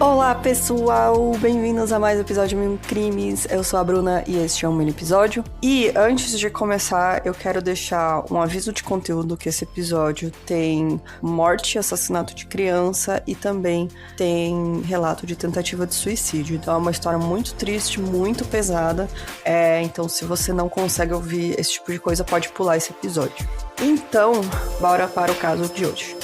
Olá pessoal, bem-vindos a mais um episódio de Mil Crimes. Eu sou a Bruna e este é um mini episódio. E antes de começar, eu quero deixar um aviso de conteúdo que esse episódio tem morte e assassinato de criança e também tem relato de tentativa de suicídio. Então é uma história muito triste, muito pesada. Então se você não consegue ouvir esse tipo de coisa, pode pular esse episódio. Então, bora para o caso de hoje.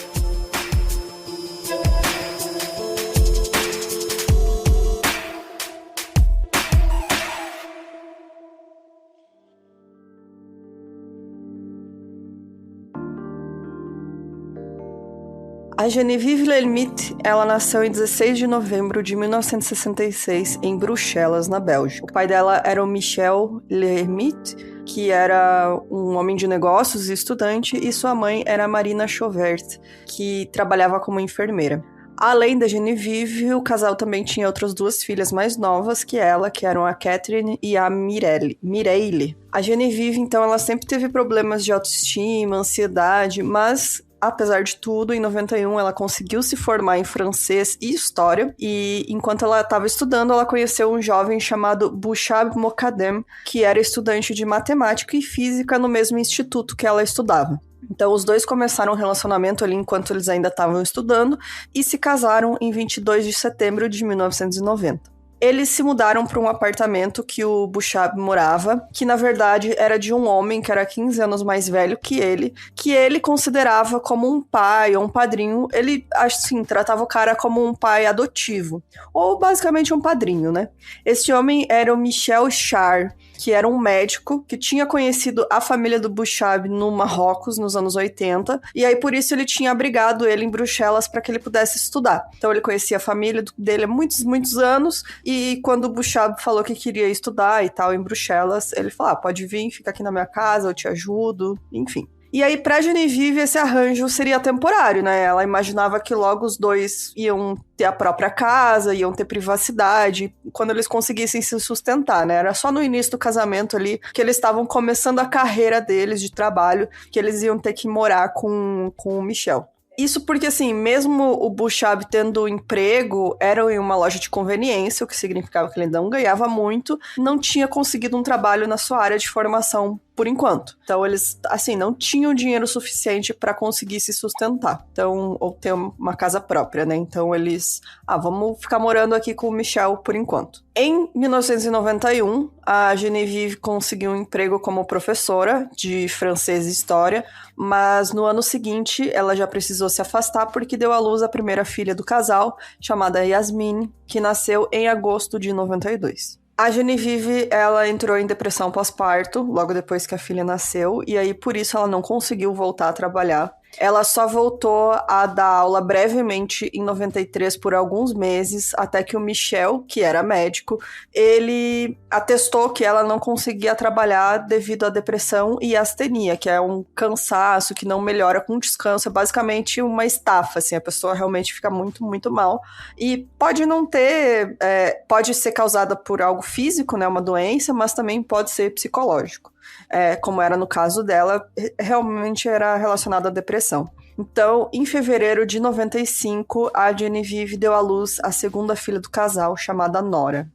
A Geneviève Lermite, ela nasceu em 16 de novembro de 1966 em Bruxelas, na Bélgica. O pai dela era o Michel Lermite, que era um homem de negócios e estudante, e sua mãe era a Marina Chauvert, que trabalhava como enfermeira. Além da Geneviève, o casal também tinha outras duas filhas mais novas que ela, que eram a Catherine e a Mireille. A Geneviève, então, ela sempre teve problemas de autoestima, ansiedade, mas apesar de tudo, em 91 ela conseguiu se formar em francês e história, e enquanto ela estava estudando, ela conheceu um jovem chamado Bouchab Mokadem, que era estudante de matemática e física no mesmo instituto que ela estudava. Então, os dois começaram um relacionamento ali enquanto eles ainda estavam estudando e se casaram em 22 de setembro de 1990. Eles se mudaram para um apartamento que o Bouchab morava, que na verdade era de um homem que era 15 anos mais velho que ele considerava como um pai ou um padrinho. Ele, assim, tratava o cara como um pai adotivo, ou basicamente um padrinho, né? Esse homem era o Michel Char, que era um médico que tinha conhecido a família do Bouchab no Marrocos, nos anos 80, e aí por isso ele tinha abrigado ele em Bruxelas para que ele pudesse estudar. Então ele conhecia a família dele há muitos, muitos anos, e quando o Bouchab falou que queria estudar e tal em Bruxelas, ele falou, pode vir, fica aqui na minha casa, eu te ajudo, enfim. E aí, pra Geneviève, esse arranjo seria temporário, né? Ela imaginava que logo os dois iam ter a própria casa, iam ter privacidade, quando eles conseguissem se sustentar, né? Era só no início do casamento ali que eles estavam começando a carreira deles de trabalho, que eles iam ter que morar com o Michel. Isso porque, assim, mesmo o Bouchab tendo emprego, era em uma loja de conveniência, o que significava que ele não ganhava muito, não tinha conseguido um trabalho na sua área de formação por enquanto. Então, eles, assim, não tinham dinheiro suficiente para conseguir se sustentar. Então, ou ter uma casa própria, né? Então, eles, vamos ficar morando aqui com o Michel por enquanto. Em 1991, a Geneviève conseguiu um emprego como professora de francês e história, mas no ano seguinte, ela já precisou se afastar porque deu à luz a primeira filha do casal, chamada Yasmine, que nasceu em agosto de 92. A Geneviève, ela entrou em depressão pós-parto, logo depois que a filha nasceu, e aí por isso ela não conseguiu voltar a trabalhar. Ela só voltou a dar aula brevemente em 93 por alguns meses, até que o Michel, que era médico, ele atestou que ela não conseguia trabalhar devido à depressão e astenia, que é um cansaço que não melhora com descanso, é basicamente uma estafa, assim, a pessoa realmente fica muito, muito mal. E pode não ter, pode ser causada por algo físico, né, uma doença, mas também pode ser psicológico. Como era no caso dela, realmente era relacionado à depressão. Então, em fevereiro de 95, a Geneviève deu à luz a segunda filha do casal, chamada Nora.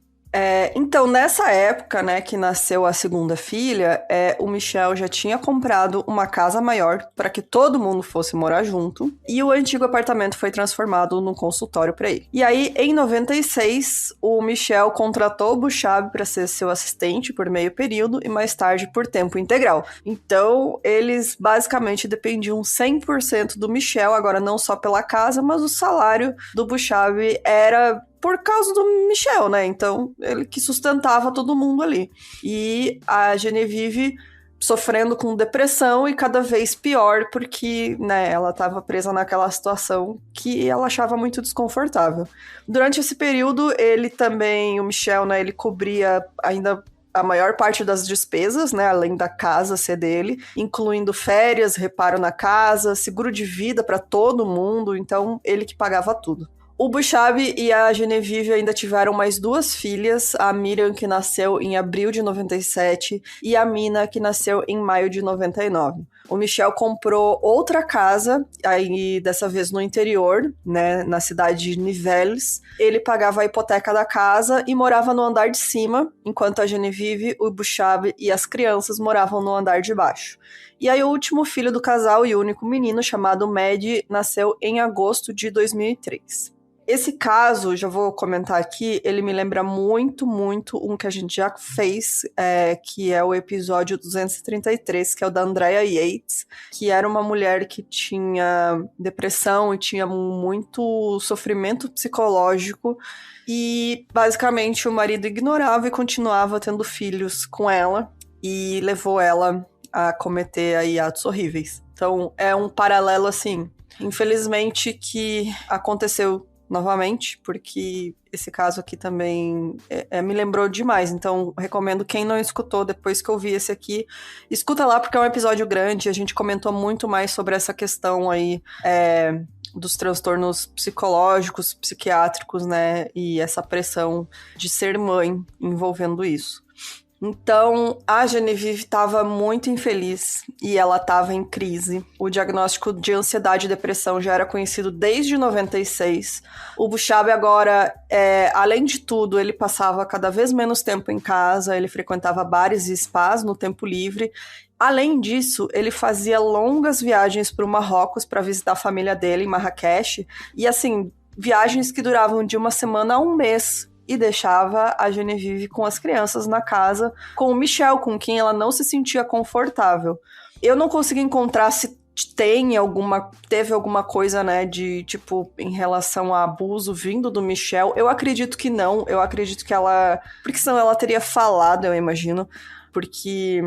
Então, nessa época, né, que nasceu a segunda filha, o Michel já tinha comprado uma casa maior para que todo mundo fosse morar junto, e o antigo apartamento foi transformado num consultório para ele. E aí, em 96, o Michel contratou o Bouchab para ser seu assistente por meio período e mais tarde por tempo integral. Então, eles basicamente dependiam 100% do Michel, agora não só pela casa, mas o salário do Bouchab era por causa do Michel, né? Então, ele que sustentava todo mundo ali. E a Geneviève sofrendo com depressão e cada vez pior, porque, né, ela estava presa naquela situação que ela achava muito desconfortável. Durante esse período, ele também, o Michel, né, ele cobria ainda a maior parte das despesas, né, além da casa ser dele, incluindo férias, reparo na casa, seguro de vida para todo mundo, então ele que pagava tudo. O Buchab e a Genevieve ainda tiveram mais 2 filhas, a Miriam, que nasceu em abril de 97, e a Mina, que nasceu em maio de 99. O Michel comprou outra casa, aí dessa vez no interior, né, na cidade de Nivelles. Ele pagava a hipoteca da casa e morava no andar de cima, enquanto a Genevieve, o Buchab e as crianças moravam no andar de baixo. E aí o último filho do casal e o único menino, chamado Maddie, nasceu em agosto de 2003. Esse caso, já vou comentar aqui, ele me lembra muito, muito um que a gente já fez, que é o episódio 233, que é o da Andrea Yates, que era uma mulher que tinha depressão e tinha muito sofrimento psicológico, e basicamente o marido ignorava e continuava tendo filhos com ela, e levou ela a cometer aí atos horríveis. Então é um paralelo assim, infelizmente, que aconteceu novamente, porque esse caso aqui também me lembrou demais. Então, recomendo quem não escutou depois que eu vi esse aqui, escuta lá, porque é um episódio grande. A gente comentou muito mais sobre essa questão aí dos transtornos psicológicos, psiquiátricos, né? E essa pressão de ser mãe envolvendo isso. Então, a Genevieve estava muito infeliz e ela estava em crise. O diagnóstico de ansiedade e depressão já era conhecido desde 96. O Buchab agora, além de tudo, ele passava cada vez menos tempo em casa, ele frequentava bares e spas no tempo livre. Além disso, ele fazia longas viagens para o Marrocos para visitar a família dele em Marrakech. E assim, viagens que duravam de uma semana a um mês. E deixava a Genevieve com as crianças na casa, com o Michel, com quem ela não se sentia confortável. Eu não consegui encontrar se teve alguma coisa, né, de, tipo, em relação a abuso vindo do Michel. Eu acredito que não, eu acredito que porque senão ela teria falado, eu imagino. Porque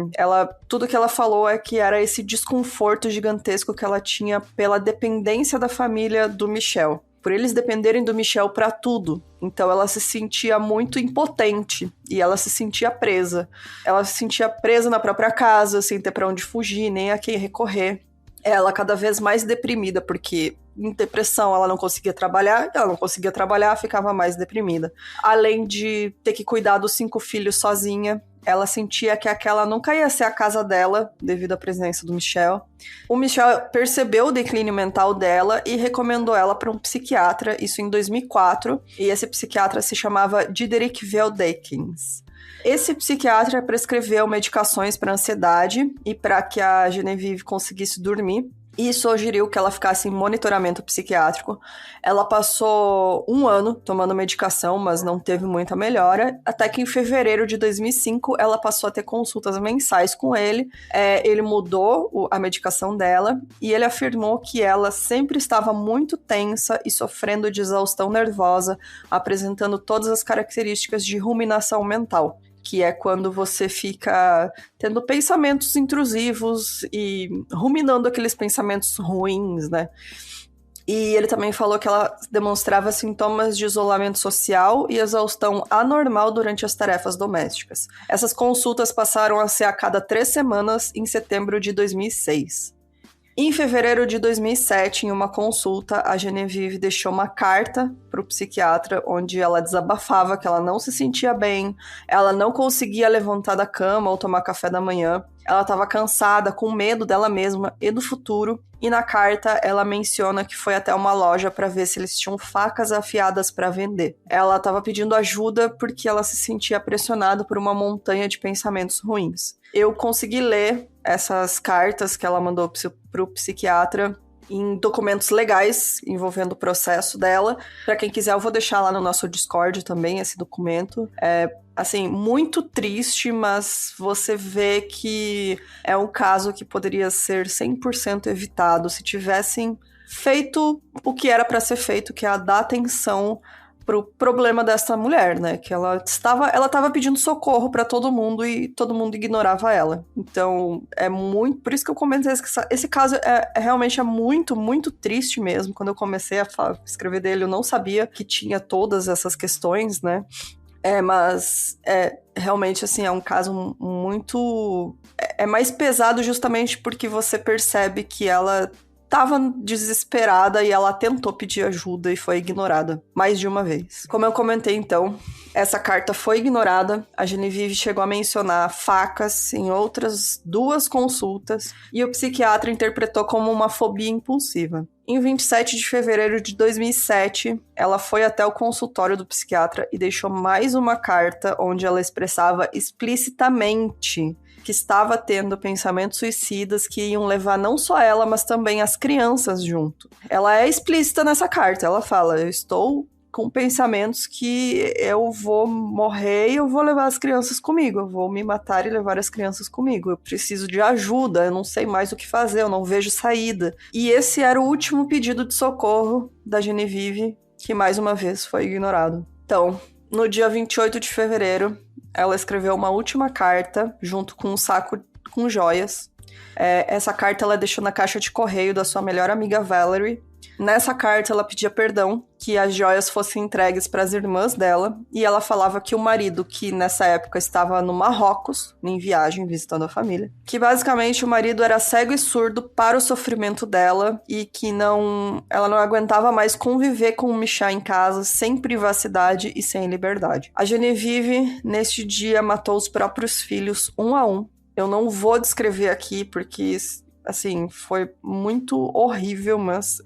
tudo que ela falou é que era esse desconforto gigantesco que ela tinha pela dependência da família do Michel. Por eles dependerem do Michel pra tudo. Então ela se sentia muito impotente e ela se sentia presa. Ela se sentia presa na própria casa, sem ter pra onde fugir, nem a quem recorrer. Ela cada vez mais deprimida, porque em depressão ela não conseguia trabalhar, ficava mais deprimida. Além de ter que cuidar dos 5 filhos sozinha, ela sentia que aquela nunca ia ser a casa dela, devido à presença do Michel. O Michel percebeu o declínio mental dela e recomendou ela para um psiquiatra, isso em 2004, e esse psiquiatra se chamava Diederik Veldekens. Esse psiquiatra prescreveu medicações para ansiedade e para que a Genevieve conseguisse dormir, e sugeriu que ela ficasse em monitoramento psiquiátrico. Ela passou 1 ano tomando medicação, mas não teve muita melhora, até que em fevereiro de 2005 ela passou a ter consultas mensais com ele. Ele mudou a medicação dela e ele afirmou que ela sempre estava muito tensa e sofrendo de exaustão nervosa, apresentando todas as características de ruminação mental, que é quando você fica tendo pensamentos intrusivos e ruminando aqueles pensamentos ruins, né? E ele também falou que ela demonstrava sintomas de isolamento social e exaustão anormal durante as tarefas domésticas. Essas consultas passaram a ser a cada 3 semanas em setembro de 2006. Em fevereiro de 2007, em uma consulta, a Genevieve deixou uma carta para o psiquiatra onde ela desabafava que ela não se sentia bem, ela não conseguia levantar da cama ou tomar café da manhã, ela estava cansada, com medo dela mesma e do futuro, e na carta ela menciona que foi até uma loja para ver se eles tinham facas afiadas para vender. Ela estava pedindo ajuda porque ela se sentia pressionada por uma montanha de pensamentos ruins. Eu consegui ler essas cartas que ela mandou para o psiquiatra em documentos legais envolvendo o processo dela. Para quem quiser, eu vou deixar lá no nosso Discord também esse documento. É, assim, muito triste, mas você vê que é um caso que poderia ser 100% evitado se tivessem feito o que era para ser feito, que é dar atenção pro problema dessa mulher, né? Que ela estava pedindo socorro pra todo mundo e todo mundo ignorava ela. Então, é muito... Por isso que eu comentei que esse caso realmente muito, muito triste mesmo. Quando eu comecei a escrever dele, eu não sabia que tinha todas essas questões, né? Mas realmente, assim, é um caso muito... É mais pesado justamente porque você percebe que ela estava desesperada e ela tentou pedir ajuda e foi ignorada mais de uma vez. Como eu comentei, então, essa carta foi ignorada. A Genevieve chegou a mencionar facas em outras 2 consultas e o psiquiatra interpretou como uma fobia impulsiva. Em 27 de fevereiro de 2007, ela foi até o consultório do psiquiatra e deixou mais uma carta onde ela expressava explicitamente que estava tendo pensamentos suicidas que iam levar não só ela, mas também as crianças junto. Ela é explícita nessa carta, ela fala, eu estou com pensamentos que eu vou morrer e eu vou levar as crianças comigo, eu vou me matar e levar as crianças comigo, eu preciso de ajuda, eu não sei mais o que fazer, eu não vejo saída. E esse era o último pedido de socorro da Genevieve, que mais uma vez foi ignorado. Então, no dia 28 de fevereiro, ela escreveu uma última carta junto com um saco com joias. Essa carta ela deixou na caixa de correio da sua melhor amiga Valerie. Nessa carta ela pedia perdão, que as joias fossem entregues para as irmãs dela, e ela falava que o marido, que nessa época estava no Marrocos, em viagem, visitando a família, que basicamente o marido era cego e surdo para o sofrimento dela e que ela não aguentava mais conviver com o Michel em casa, sem privacidade e sem liberdade. A Genevieve, neste dia, matou os próprios filhos um a um. Eu não vou descrever aqui porque assim, foi muito horrível, mas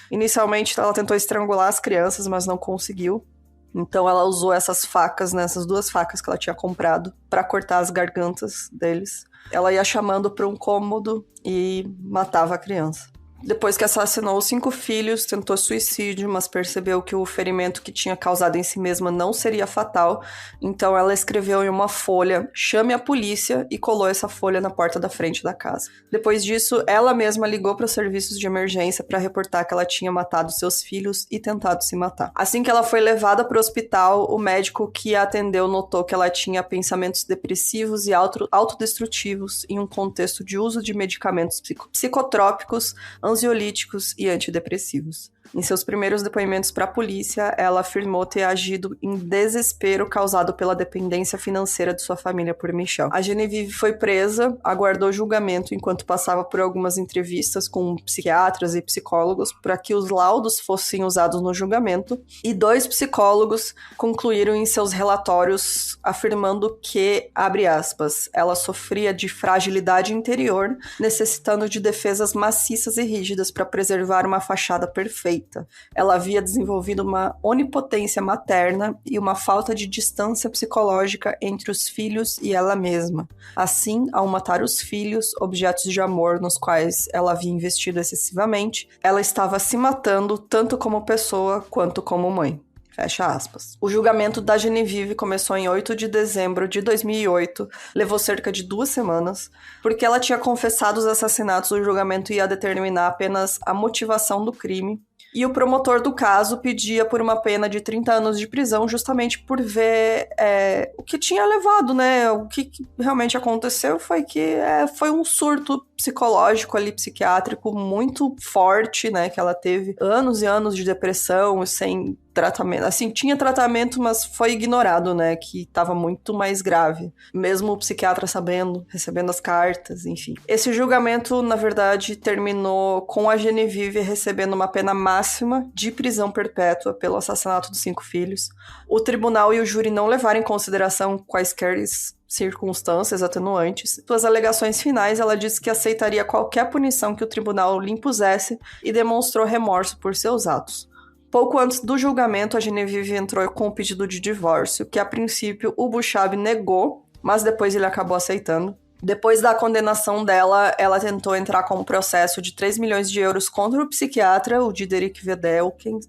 inicialmente ela tentou estrangular as crianças, mas não conseguiu. Então ela usou essas facas, né, essas 2 facas que ela tinha comprado para cortar as gargantas deles. Ela ia chamando para um cômodo e matava a criança. Depois que assassinou os 5 filhos, tentou suicídio, mas percebeu que o ferimento que tinha causado em si mesma não seria fatal. Então ela escreveu em uma folha, chame a polícia, e colou essa folha na porta da frente da casa. Depois disso, ela mesma ligou para os serviços de emergência para reportar que ela tinha matado seus filhos e tentado se matar. Assim que ela foi levada para o hospital, o médico que a atendeu notou que ela tinha pensamentos depressivos e autodestrutivos em um contexto de uso de medicamentos psicotrópicos, ansiolíticos e antidepressivos. Em seus primeiros depoimentos para a polícia, ela afirmou ter agido em desespero causado pela dependência financeira de sua família por Michel. A Genevieve foi presa, aguardou julgamento enquanto passava por algumas entrevistas com psiquiatras e psicólogos para que os laudos fossem usados no julgamento, e 2 psicólogos concluíram em seus relatórios afirmando que, abre aspas, ela sofria de fragilidade interior, necessitando de defesas maciças e rígidas para preservar uma fachada perfeita. Ela havia desenvolvido uma onipotência materna e uma falta de distância psicológica entre os filhos e ela mesma. Assim, ao matar os filhos, objetos de amor nos quais ela havia investido excessivamente, ela estava se matando tanto como pessoa quanto como mãe. Fecha aspas. O julgamento da Genevieve começou em 8 de dezembro de 2008, levou cerca de 2 semanas, porque ela tinha confessado os assassinatos. O julgamento ia determinar apenas a motivação do crime, e o promotor do caso pedia por uma pena de 30 anos de prisão justamente por ver o que tinha levado, né? O que realmente aconteceu foi que foi um surto psicológico ali, psiquiátrico muito forte, né? Que ela teve anos e anos de depressão sem tratamento. Assim, tinha tratamento, mas foi ignorado, né? Que estava muito mais grave. Mesmo o psiquiatra sabendo, recebendo as cartas, enfim. Esse julgamento, na verdade, terminou com a Genevieve recebendo uma pena máxima de prisão perpétua pelo assassinato dos 5 filhos. O tribunal e o júri não levaram em consideração quaisquer circunstâncias atenuantes. Suas alegações finais, ela disse que aceitaria qualquer punição que o tribunal lhe impusesse e demonstrou remorso por seus atos. Pouco antes do julgamento, a Genevieve entrou com o pedido de divórcio, que a princípio o Bouchab negou, mas depois ele acabou aceitando. Depois da condenação dela, ela tentou entrar com um processo de 3 milhões de euros contra o psiquiatra, o Diederik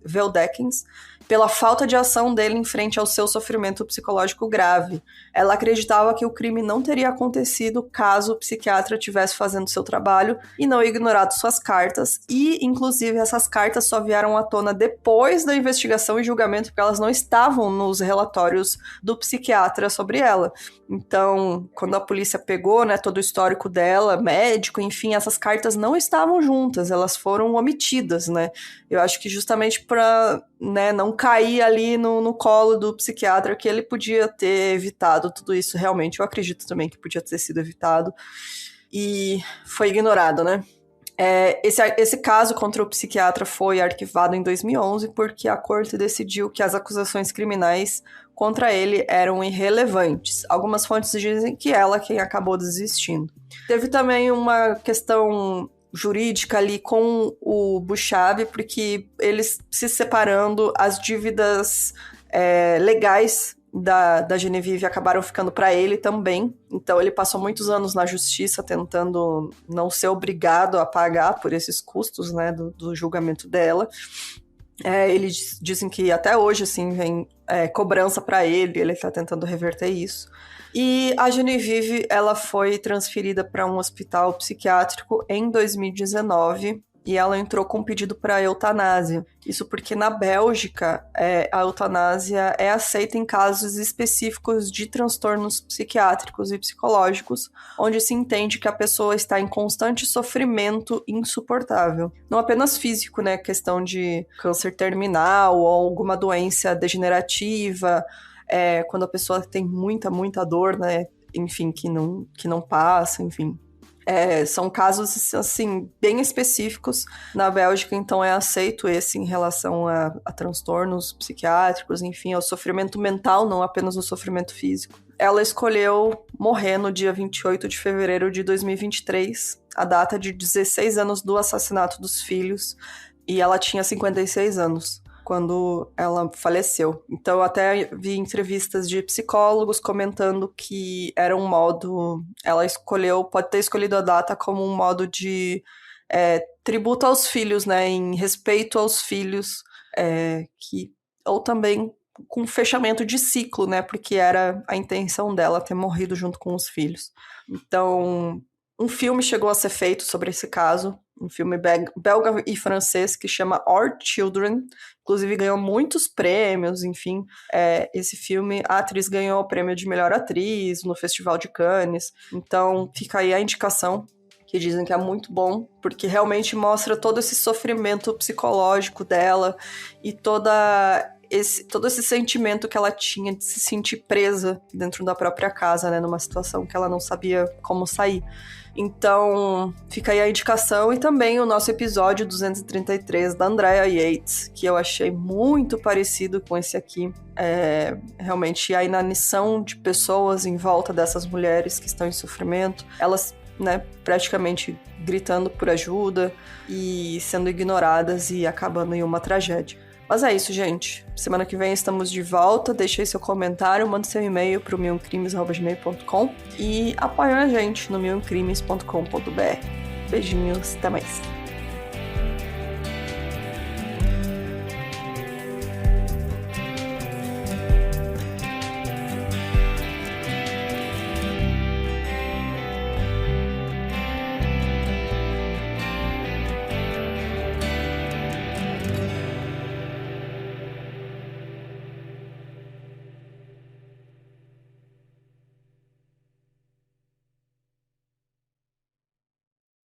Veldekens, pela falta de ação dele em frente ao seu sofrimento psicológico grave. Ela acreditava que o crime não teria acontecido caso o psiquiatra estivesse fazendo seu trabalho e não ignorado suas cartas, e, inclusive, essas cartas só vieram à tona depois da investigação e julgamento, porque elas não estavam nos relatórios do psiquiatra sobre ela. Então, quando a polícia pegou, né, todo o histórico dela, médico, enfim, essas cartas não estavam juntas, elas foram omitidas, né? Eu acho que justamente para, né, não cair ali no colo do psiquiatra, que ele podia ter evitado tudo isso. Realmente, eu acredito também que podia ter sido evitado. E foi ignorado, né? Esse caso contra o psiquiatra foi arquivado em 2011 porque a corte decidiu que as acusações criminais contra ele eram irrelevantes. Algumas fontes dizem que ela quem acabou desistindo. Teve também uma questão jurídica ali com o Bouchab, porque eles se separando, as dívidas legais da Genevieve acabaram ficando para ele também. Então ele passou muitos anos na justiça tentando não ser obrigado a pagar por esses custos, né, do julgamento dela. Eles dizem que até hoje assim, vem cobrança para ele está tentando reverter isso. E a Genevieve ela foi transferida para um hospital psiquiátrico em 2019 e ela entrou com um pedido para eutanásia. Isso porque na Bélgica a eutanásia é aceita em casos específicos de transtornos psiquiátricos e psicológicos, onde se entende que a pessoa está em constante sofrimento insuportável. Não apenas físico, né? Questão de câncer terminal ou alguma doença degenerativa, quando a pessoa tem muita dor, né? Enfim, que não passa, enfim. São casos, assim, bem específicos. Na Bélgica, então, é aceito esse em relação a transtornos psiquiátricos, enfim, ao sofrimento mental, não apenas o sofrimento físico. Ela escolheu morrer no dia 28 de fevereiro de 2023, a data de 16 anos do assassinato dos filhos, e ela tinha 56 anos quando ela faleceu. Então, eu até vi entrevistas de psicólogos comentando que era um modo... Ela pode ter escolhido a data como um modo de tributo aos filhos, né? Em respeito aos filhos, ou também com fechamento de ciclo, né? Porque era a intenção dela ter morrido junto com os filhos. Então, um filme chegou a ser feito sobre esse caso, um filme belga e francês que chama Our Children, inclusive ganhou muitos prêmios, enfim. Esse filme, a atriz ganhou o prêmio de melhor atriz no Festival de Cannes, então fica aí a indicação, que dizem que é muito bom, porque realmente mostra todo esse sofrimento psicológico dela e todo esse sentimento que ela tinha de se sentir presa dentro da própria casa, né, numa situação que ela não sabia como sair. Então, fica aí a indicação e também o nosso episódio 233 da Andrea Yates, que eu achei muito parecido com esse aqui. Realmente a inanição de pessoas em volta dessas mulheres que estão em sofrimento, elas, né, praticamente gritando por ajuda e sendo ignoradas e acabando em uma tragédia. Mas é isso, gente. Semana que vem estamos de volta. Deixe aí seu comentário, mande seu e-mail para o milcrimes@gmail.com e apoie a gente no milcrimes.com.br. Beijinhos, até mais.